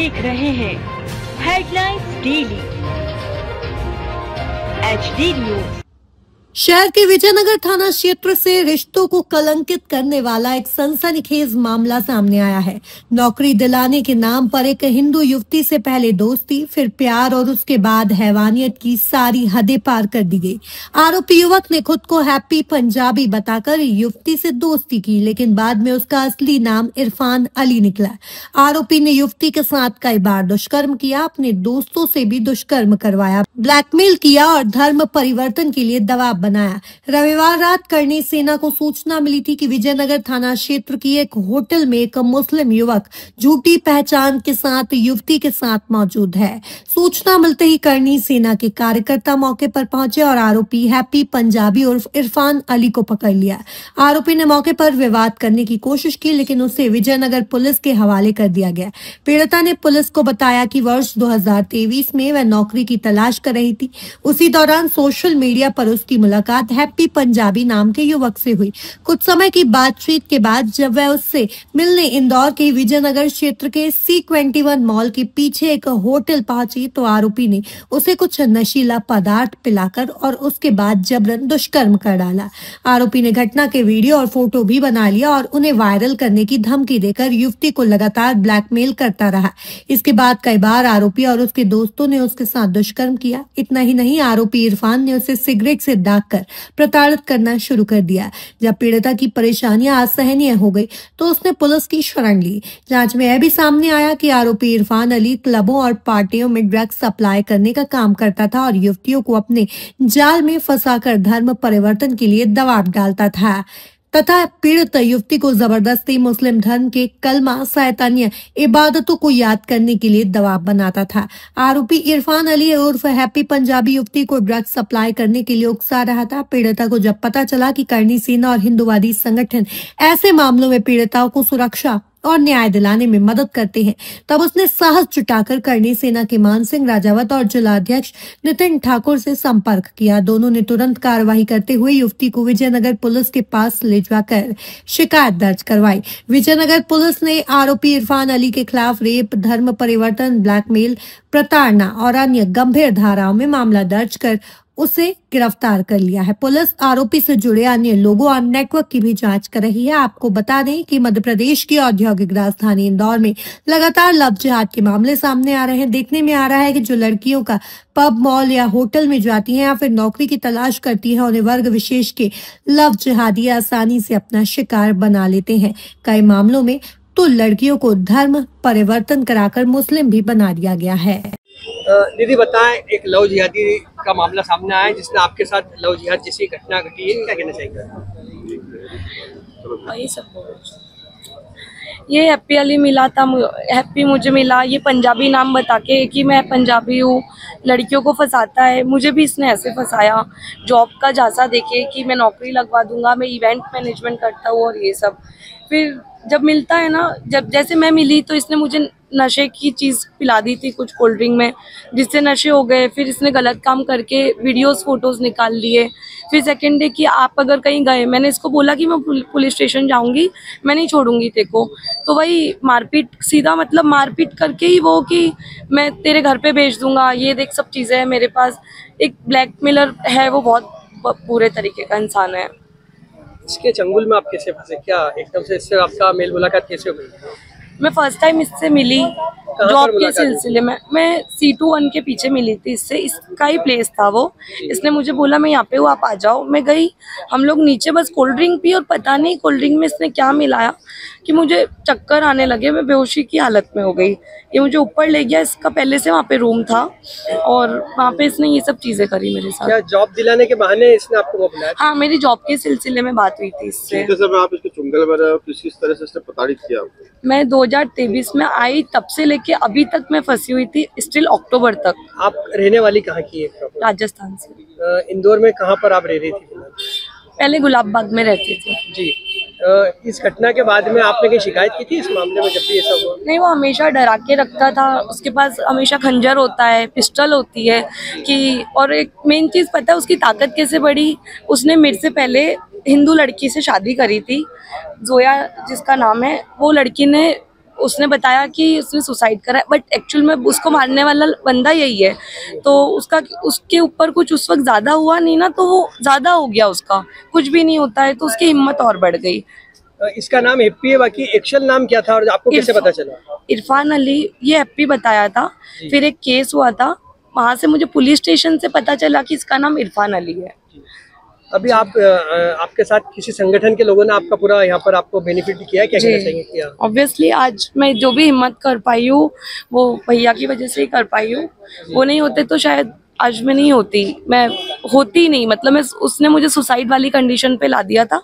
देख रहे हैं हेडलाइंस डेली HD न्यूज। शहर के विजयनगर थाना क्षेत्र से रिश्तों को कलंकित करने वाला एक सनसनीखेज मामला सामने आया है। नौकरी दिलाने के नाम पर एक हिंदू युवती से पहले दोस्ती, फिर प्यार और उसके बाद हैवानियत की सारी हदें पार कर दी गई। आरोपी युवक ने खुद को हैप्पी पंजाबी बताकर युवती से दोस्ती की, लेकिन बाद में उसका असली नाम इरफान अली निकला। आरोपी ने युवती के साथ कई बार दुष्कर्म किया, अपने दोस्तों से भी दुष्कर्म करवाया, ब्लैकमेल किया और धर्म परिवर्तन के लिए दबाव बनाया। रविवार रात करणी सेना को सूचना मिली थी कि विजयनगर थाना क्षेत्र की एक होटल में एक मुस्लिम युवक झूठी पहचान के साथ युवती के साथ मौजूद है। सूचना मिलते ही करणी सेना के कार्यकर्ता मौके पर पहुंचे और आरोपी हैप्पी पंजाबी उर्फ इरफान अली को पकड़ लिया। आरोपी ने मौके पर विवाद करने की कोशिश की, लेकिन उसे विजयनगर पुलिस के हवाले कर दिया गया। पीड़िता ने पुलिस को बताया कि वर्ष 2023 में वह नौकरी की तलाश कर रही थी। उसी दौरान सोशल मीडिया पर उसकी मुलाकात हैप्पी पंजाबी नाम के युवक से हुई। कुछ समय की बातचीत के बाद जब वह उससे मिलने इंदौर के विजयनगर क्षेत्र के C21 मॉल के पीछे एक होटल पहुंची तो आरोपी ने उसे कुछ नशीला पदार्थ पिलाकर और उसके बाद जबरन दुष्कर्म कर डाला। आरोपी ने घटना के वीडियो और फोटो भी बना लिया और उन्हें वायरल करने की धमकी देकर युवती को लगातार ब्लैकमेल करता रहा। इसके बाद कई बार आरोपी और उसके दोस्तों ने उसके साथ दुष्कर्म किया। इतना ही नहीं, आरोपी इरफान ने उसे सिगरेट से दागकर प्रताड़ित करना शुरू कर दिया। जब पीड़िता की परेशानियां असहनीय हो गई तो उसने पुलिस की शरण ली। जांच में यह भी सामने आया कि आरोपी इरफान अली क्लबों और पार्टियों में ड्रग्स सप्लाई करने का काम करता था और युवतियों को अपने जाल में फंसाकर धर्म परिवर्तन के लिए दबाव डालता था तथा पीड़ित युवती को जबरदस्ती मुस्लिम धर्म के कलमा सहित अन्य इबादतों को याद करने के लिए दबाव बनाता था। आरोपी इरफान अली उर्फ हैप्पी पंजाबी युवती को ड्रग्स सप्लाई करने के लिए उकसा रहा था। पीड़िता को जब पता चला कि करणी सेना और हिंदुवादी संगठन ऐसे मामलों में पीड़िताओं को सुरक्षा और न्याय दिलाने में मदद करते हैं, तब उसने साहस जुटाकर करणी सेना के मान सिंह राजावत और जिलाध्यक्ष नितिन ठाकुर से संपर्क किया। दोनों ने तुरंत कार्रवाई करते हुए युवती को विजयनगर पुलिस के पास ले जाकर शिकायत दर्ज करवाई। विजयनगर पुलिस ने आरोपी इरफान अली के खिलाफ रेप, धर्म परिवर्तन, ब्लैकमेल, प्रताड़ना और अन्य गंभीर धाराओं में मामला दर्ज कर उसे गिरफ्तार कर लिया है। पुलिस आरोपी से जुड़े अन्य लोगों और नेटवर्क की भी जांच कर रही है। आपको बता दें कि मध्य प्रदेश की औद्योगिक राजधानी इंदौर में लगातार लव जिहाद के मामले सामने आ रहे हैं। देखने में आ रहा है कि जो लड़कियों का पब, मॉल या होटल में जाती हैं या फिर नौकरी की तलाश करती हैं, उन्हें वर्ग विशेष के लव जिहादी आसानी से अपना शिकार बना लेते हैं। कई मामलों में तो लड़कियों को धर्म परिवर्तन कराकर मुस्लिम भी बना दिया गया है। दीदी बताएं, एक लव जिहादी का मामला सामने आया है जिसने आपके साथ लव जिहाद जैसी घटना घटी है, क्या कहना चाहिए? वही सब ये हैप्पी अली मिला था, हैप्पी मुझे मिला, ये पंजाबी नाम बता के कि मैं पंजाबी हूँ, लड़कियों को फंसाता है। मुझे भी इसने ऐसे फंसाया, जॉब का झांसा देके कि मैं नौकरी लगवा दूंगा, मैं इवेंट मैनेजमेंट करता हूँ और ये सब। फिर जब मिलता है ना, जब जैसे मैं मिली तो इसने मुझे नशे की चीज़ पिला दी थी कुछ कोल्ड ड्रिंक में, जिससे नशे हो गए। फिर इसने गलत काम करके वीडियोस फोटोज़ निकाल लिए। फिर सेकेंड डे कि आप अगर कहीं गए, मैंने इसको बोला कि मैं पुलिस स्टेशन जाऊंगी, मैं नहीं छोड़ूंगी तेरे को। तो वही मारपीट, सीधा मतलब मारपीट करके ही वो कि मैं तेरे घर पे भेज दूंगा, ये देख सब चीज़ें हैं मेरे पास। एक ब्लैकमेलर है, वो बहुत बुरे तरीके का इंसान है। इसके चंगुल में आप कैसे फंसे? क्या एकदम से इससे आपका मेल मुलाकात कैसे हो गई? मैं फर्स्ट टाइम इससे मिली जॉब के सिलसिले में। मैं C21 के पीछे मिली थी इससे, इसका ही प्लेस था वो। इसने मुझे बोला मैं यहाँ पे हूँ, आप आ जाओ। मैं गई, हम लोग नीचे बस कोल्ड ड्रिंक पी और पता नहीं कोल्ड ड्रिंक में इसने क्या मिलाया कि मुझे चक्कर आने लगे, मैं बेहोशी की हालत में हो गई। ये मुझे ऊपर ले गया, इसका पहले से वहाँ पे रूम था और वहाँ पे इसने ये सब चीज़ें करी मेरे साथ। क्या जॉब दिलाने के बहाने इसने आपको वो बुलाया? हाँ, मेरी जॉब के सिलसिले में बात हुई थी इससे। आप इसके चुंगल में किस तरह से इसने प्रताड़ित किया आपको? मैं 2023 में आई, तब से लेके अभी तक मैं फंसी हुई थी, स्टिल अक्टूबर तक। आप रहने वाली कहाँ की है? राजस्थान से। इंदौर में कहाँ पर आप रह रही थी? पहले गुलाब बाग में रहती थी जी। इस घटना के बाद में आपने कहीं शिकायत की थी इस मामले में जब भी ऐसा हुआ? नहीं, वो हमेशा डरा के रखता था। उसके पास हमेशा खंजर होता है, पिस्टल होती है कि, और एक मेन चीज़ पता है उसकी ताकत कैसे बढ़ी। उसने मेरे से पहले हिंदू लड़की से शादी करी थी, जोया जिसका नाम है। वो लड़की ने उसने बताया कि उसने सुसाइड करा है, बट एक्चुअल में उसको मारने वाला बंदा यही है। तो उसके ऊपर कुछ उस वक्त ज़्यादा हुआ नहीं ना, तो वो ज़्यादा हो गया, उसका कुछ भी नहीं होता है तो उसकी हिम्मत और बढ़ गई। इसका नाम हैप्पी है, बाकी एक्चुअल नाम क्या था और आपको कैसे पता चला? इरफान अली, ये हैप्पी बताया था। फिर एक केस हुआ था, वहाँ से मुझे पुलिस स्टेशन से पता चला कि इसका नाम इरफान अली है। अभी आपके साथ किसी संगठन के लोगों ने आपका पूरा यहाँ पर आपको बेनिफिट किया है, क्या कहना चाहेंगे? ऑब्वियसली आज मैं जो भी हिम्मत कर पाई हूँ वो भैया की वजह से ही कर पाई हूँ। वो नहीं होते तो शायद आज मैं नहीं होती, मैं होती नहीं। मतलब उसने मुझे सुसाइड वाली कंडीशन पे ला दिया था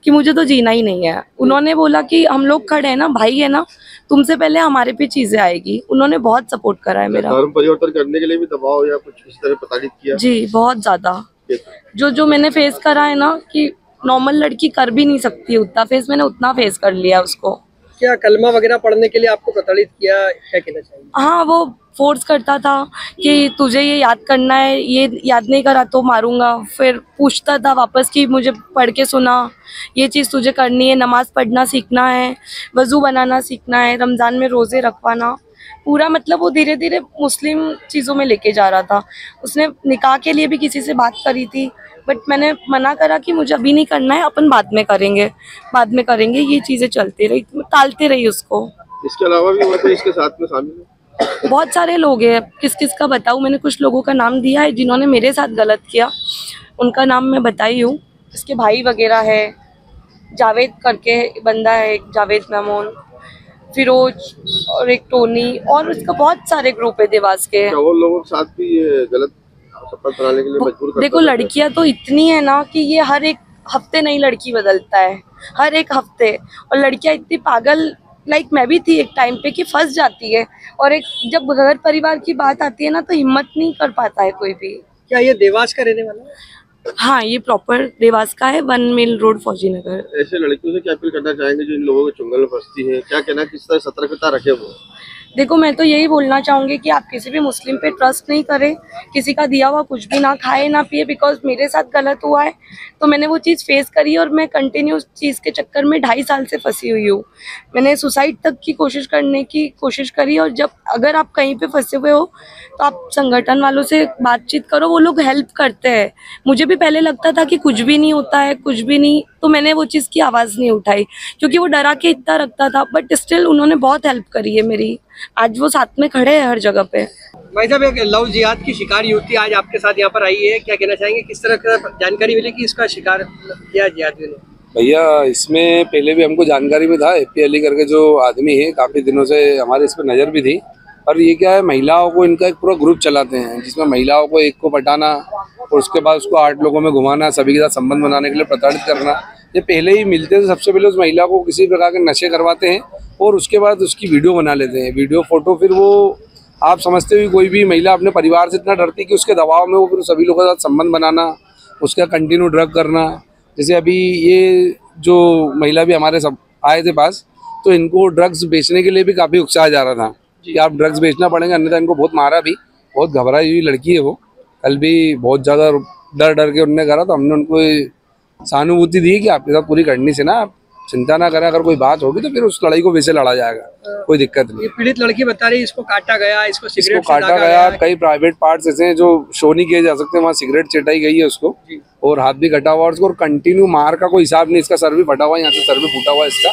कि मुझे तो जीना ही नहीं है। उन्होंने बोला कि हम लोग खड़े हैं ना, भाई है ना, तुमसे पहले हमारे पे चीजें आएगी। उन्होंने बहुत सपोर्ट करा है मेरा। धर्म परिवर्तन करने के लिए भी दबाव या कुछ इस तरह प्रताड़ित किया? जी बहुत ज्यादा। जो मैंने फेस करा है ना, कि नॉर्मल लड़की कर भी नहीं सकती उतना फेस, मैंने उतना फेस कर लिया उसको। क्या कलमा वगैरह पढ़ने के लिए आपको प्रताड़ित किया, क्या कहना चाहिए? हाँ, वो फोर्स करता था कि तुझे ये याद करना है, ये याद नहीं करा तो मारूंगा। फिर पूछता था वापस कि मुझे पढ़ के सुना, ये चीज़ तुझे करनी है, नमाज पढ़ना सीखना है, वज़ू बनाना सीखना है, रमज़ान में रोज़े रखवाना। पूरा मतलब वो धीरे धीरे मुस्लिम चीज़ों में लेके जा रहा था। उसने निकाह के लिए भी किसी से बात करी थी, बट मैंने मना करा कि मुझे अभी नहीं करना है, अपन बाद में करेंगे। ये चीज़ें चलती रही, टालते रही उसको। इसके अलावा भी मतलब इसके साथ में शामिल है बहुत सारे लोग हैं, किस किस का बताऊँ? मैंने कुछ लोगों का नाम दिया है जिन्होंने मेरे साथ गलत किया, उनका नाम मैं बताई हूँ। इसके भाई वगैरह है, जावेद करके बंदा है, एक जावेद मेमोन, फिरोज और एक टोनी, और उसका बहुत सारे ग्रुप है देवास के। वो लोगों के साथ भी ये गलत शपथ बनाने के लिए मजबूर करता? देखो लड़कियां तो इतनी है ना कि ये हर एक हफ्ते नई लड़की बदलता है, हर एक हफ्ते। और लड़कियां इतनी पागल, लाइक मैं भी थी एक टाइम पे, कि फंस जाती है। और एक जब घर परिवार की बात आती है ना, तो हिम्मत नहीं कर पाता है कोई भी। क्या ये देवास का रहने वाला है? हाँ, ये प्रॉपर देवास का है, 1 मील रोड, फौजी नगर। ऐसे लड़कियों से क्या अपील करना चाहेंगे जो इन लोगों के चुंगल में फंसती है? क्या कहना, किस तरह सतर्कता रखे वो? देखो मैं तो यही बोलना चाहूँगी कि आप किसी भी मुस्लिम पे ट्रस्ट नहीं करें, किसी का दिया हुआ कुछ भी ना खाए ना पिए। बिकॉज मेरे साथ गलत हुआ है तो मैंने वो चीज़ फेस करी, और मैं कंटिन्यू उस चीज़ के चक्कर में 2.5 साल से फंसी हुई हूँ। मैंने सुसाइड तक की कोशिश करने की कोशिश करी। और जब अगर आप कहीं पे फंसे हुए हो तो आप संगठन वालों से बातचीत करो, वो लोग हेल्प करते हैं। मुझे भी पहले लगता था कि कुछ भी नहीं होता है, कुछ भी नहीं, तो मैंने वो चीज़ की आवाज़ नहीं उठाई क्योंकि वो डरा के इतना रखता था। बट स्टिल उन्होंने बहुत हेल्प करी है मेरी, आज वो साथ में खड़े हैं हर जगह पे। भाई साहब, एक लव जिहाद की शिकार युवती आज आपके साथ यहाँ पर आई है, क्या कहना चाहेंगे? किस तरह का जानकारी मिली कि इसका शिकार किया जिहादियों ने? भैया इसमें पहले भी हमको जानकारी में था, हैप्पी अली करके जो आदमी है, काफ़ी दिनों से हमारे इस पर नज़र भी थी। और ये क्या है, महिलाओं को इनका एक पूरा ग्रुप चलाते हैं जिसमें महिलाओं को एक को पटाना और उसके बाद उसको 8 लोगों में घुमाना, सभी के साथ संबंध बनाने के लिए प्रताड़ित करना। ये पहले ही मिलते हैं, सबसे पहले उस महिला को किसी प्रकार के नशे करवाते हैं और उसके बाद उसकी वीडियो बना लेते हैं, वीडियो फोटो। फिर वो आप समझते हुए कोई भी महिला अपने परिवार से इतना डरती कि उसके दबाव में वो फिर सभी लोगों के साथ संबंध बनाना, उसका कंटिन्यू ड्रग करना। जैसे अभी ये जो महिला भी हमारे सब आए थे पास, तो इनको ड्रग्स बेचने के लिए भी काफ़ी उकसाया जा रहा था कि आप ड्रग्स बेचना पड़ेंगे, अन्यथा इनको बहुत मारा भी। बहुत घबराई हुई लड़की है वो, कल भी बहुत ज़्यादा डर के उन्होंने करा, तो हमने उनको सहानुभूति दी कि आपके साथ पूरी करनी से ना, आप चिंता ना करें, अगर कोई बात होगी तो फिर उस लड़ाई को वैसे लड़ा जाएगा, कोई दिक्कत नहीं। ये पीड़ित लड़की बता रही है इसको काटा गया, इसको सिगरेट काटा गया, कई प्राइवेट पार्ट्स ऐसे हैं जो शो नहीं किए जा सकते, वहाँ सिगरेट चिटाई गई है उसको, और हाथ भी कटा हुआ है उसको, और कंटिन्यू मार का कोई हिसाब नहीं। इसका सर भी फटा हुआ है, यहाँ से सर भी फूटा हुआ है इसका,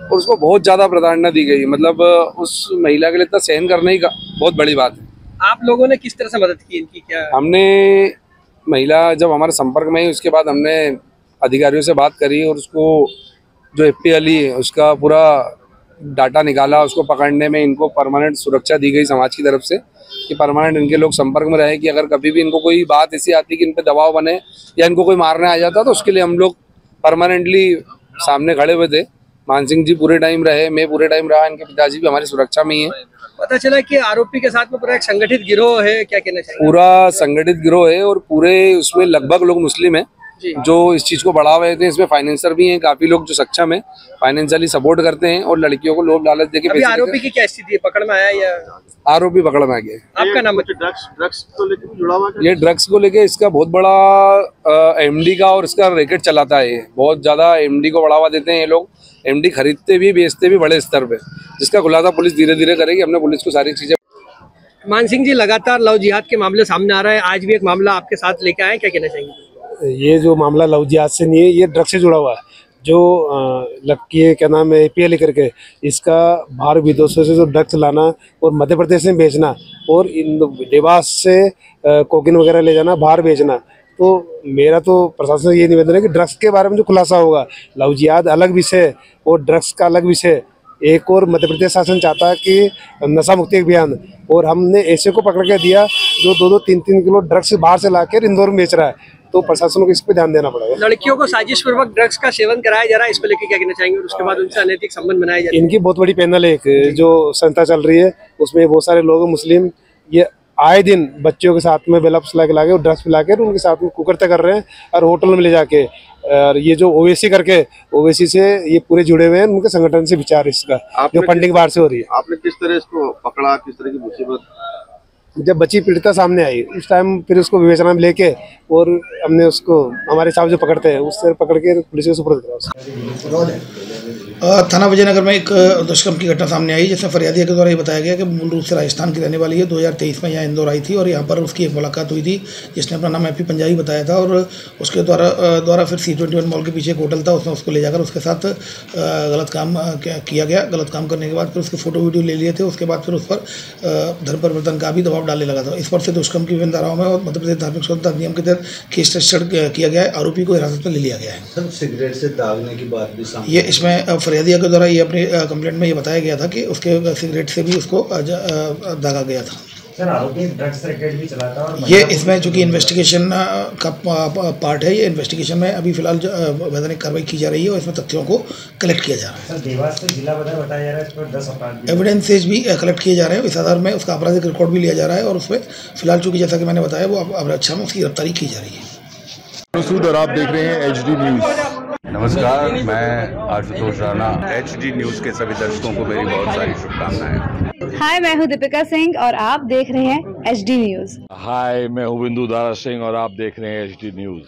और उसको बहुत ज्यादा प्रताड़ना दी गई। मतलब उस महिला के लिए इतना सहन करने ही बहुत बड़ी बात है। आप लोगों ने किस तरह से मदद की इनकी? क्या हमने, महिला जब हमारे संपर्क में आई उसके बाद हमने अधिकारियों से बात करी और उसको जो हैप्पी अली है उसका पूरा डाटा निकाला। उसको पकड़ने में इनको परमानेंट सुरक्षा दी गई समाज की तरफ से कि परमानेंट इनके लोग संपर्क में रहे, कि अगर कभी भी इनको कोई बात ऐसी आती कि इन पे दबाव बने या इनको कोई मारने आ जाता तो उसके लिए हम लोग परमानेंटली सामने खड़े हुए थे। मान सिंह जी पूरे टाइम रहे, मैं पूरे टाइम रहा, इनके पिताजी भी हमारी सुरक्षा में ही है। पता चला कि आरोपी के साथ में पूरा एक संगठित गिरोह है, क्या कहना चाहिए? पूरा संगठित गिरोह है और पूरे उसमें लगभग लोग मुस्लिम हैं जो इस चीज को बढ़ावा देते हैं। इसमें फाइनेंसर भी हैं, काफी लोग जो सक्षम है, फाइनेंशियली सपोर्ट करते हैं और लड़कियों को लोभ लालच देके अभी आरोपी की क्या स्थिति है, पकड़ में आया या? आरोपी पकड़ में आ गया। आपका नाम? ड्रग्स को लेकर जुड़ा हुआ है? ये ड्रग्स को लेके इसका बहुत बड़ा एमडी का और इसका रैकेट चलाता है। ये बहुत ज्यादा एमडी को बढ़ावा देते हैं ये लोग। एमडी खरीदते भी बेचते भी बड़े स्तर पे, जिसका खुलासा पुलिस धीरे धीरे करेगी। हमने पुलिस को सारी चीजें। मान सिंह जी, लगातार लव जिहाद के मामले सामने आ रहे हैं, आज भी एक मामला आपके साथ लेके आए, क्या कहना चाहेंगे? ये जो मामला लव जिहाद से नहीं है, ये ड्रग्स से जुड़ा हुआ है। जो लड़की क्या नाम है APL करके, इसका बाहर विदेशों से जो ड्रग्स लाना और मध्य प्रदेश में बेचना और इन देवास से कोकीन वगैरह ले जाना बाहर बेचना, तो मेरा तो प्रशासन से ये निवेदन है कि ड्रग्स के बारे में जो खुलासा होगा, लव जिहाद अलग विषय और ड्रग्स का अलग विषय। एक और मध्य प्रदेश शासन चाहता है कि नशा मुक्ति अभियान, और हमने ऐसे को पकड़ के दिया जो 2-2, 3-3 किलो ड्रग्स बाहर से लाकर इंदौर में बेच रहा है, तो प्रशासन को इस पे ध्यान देना पड़ेगा। लड़कियों को साजिश पूर्वक ड्रग्स का सेवन कराया जा रहा है, इस पर लेके क्या कहना चाहेंगे? और उसके बाद उनसे अनैतिक संबंध बनाए जा रहे हैं। इनकी बहुत बड़ी पैनल है, एक जो संस्था चल रही है, उसमें बहुत सारे लोग मुस्लिम, ये आए दिन बच्चों के साथ में बेलप्स ला के और ड्रग्स पिला के उनके साथ में कुकर्ते कर रहे हैं और होटल में ले जाके। और ये जो ओवैसी करके, ओवैसी से ये पूरे जुड़े हुए हैं, उनके संगठन से विचार इसका जो फंडिंग बाहर से हो रही है। आपने किस तरह इसको पकड़ा, किस तरह की मुसीबत? जब बच्ची पीड़िता सामने आई उस टाइम फिर उसको विवेचना में लेके और हमने उसको हमारे हिसाब से पकड़ते हैं, उससे पकड़ के पुलिस को सुपुर्द करा। थाना विजयनगर में एक दुष्कर्म की घटना सामने आई, जिसमें फरियादिया के द्वारा ये बताया गया कि मूल रूप से राजस्थान की रहने वाली है। 2023 में यहाँ इंदौर आई थी और यहाँ पर उसकी एक मुलाकात हुई थी, जिसने अपना नाम हैप्पी पंजाबी बताया था। और उसके द्वारा फिर C21 मॉल के पीछे एक होटल था, उसमें उसको ले जाकर उसके साथ गलत काम किया गया। गलत काम करने के बाद फिर उसके फोटो वीडियो ले लिए थे। उसके बाद फिर उस पर धर्म परिवर्तन का भी दबाव डालने लगा था। इस पर से दुष्कर्म की विभिन्न धाराओं में और मध्य प्रदेश धार्मिक स्वतंत्रता अधिनियम के तहत केस रजिस्टर्ड किया गया है। आरोपी को हिरासत में ले लिया गया है। सिगरेट से दागने की बात भी सामने ये इसमें फरियादिया के द्वारा ये अपनी कंप्लेंट में ये बताया गया था कि उसके सिगरेट से भी उसको दागा गया था। सर, आरोपी ड्रग्स रैकेट भी चलाता है और ये इसमें चूंकि इन्वेस्टिगेशन का पार्ट है, ये इन्वेस्टिगेशन में अभी फिलहाल वैधानिक कार्रवाई की जा रही है और इसमें तथ्यों को कलेक्ट किया जा रहा है। सर, देवास से जिला बताया जा रहा है, इस पर 10 अपराध एविडेंसेज भी कलेक्ट किए जा रहे हैं। इस आधार में उसका आपराधिक रिकॉर्ड भी लिया जा रहा है और उसमें फिलहाल चूंकि जैसा कि मैंने बताया वो अच्छा में उसकी गिरफ्तारी की जा रही है। और आप देख रहे हैं HD न्यूज़। नमस्कार, मैं आशुतोष राणा। HD न्यूज़ के सभी दर्शकों को मेरी बहुत सारी शुभकामनाएं। हाय, मैं हूं दीपिका सिंह और आप देख रहे हैं HD न्यूज़। हाय, मैं हूं बिंदु दारा सिंह और आप देख रहे हैं HD न्यूज़।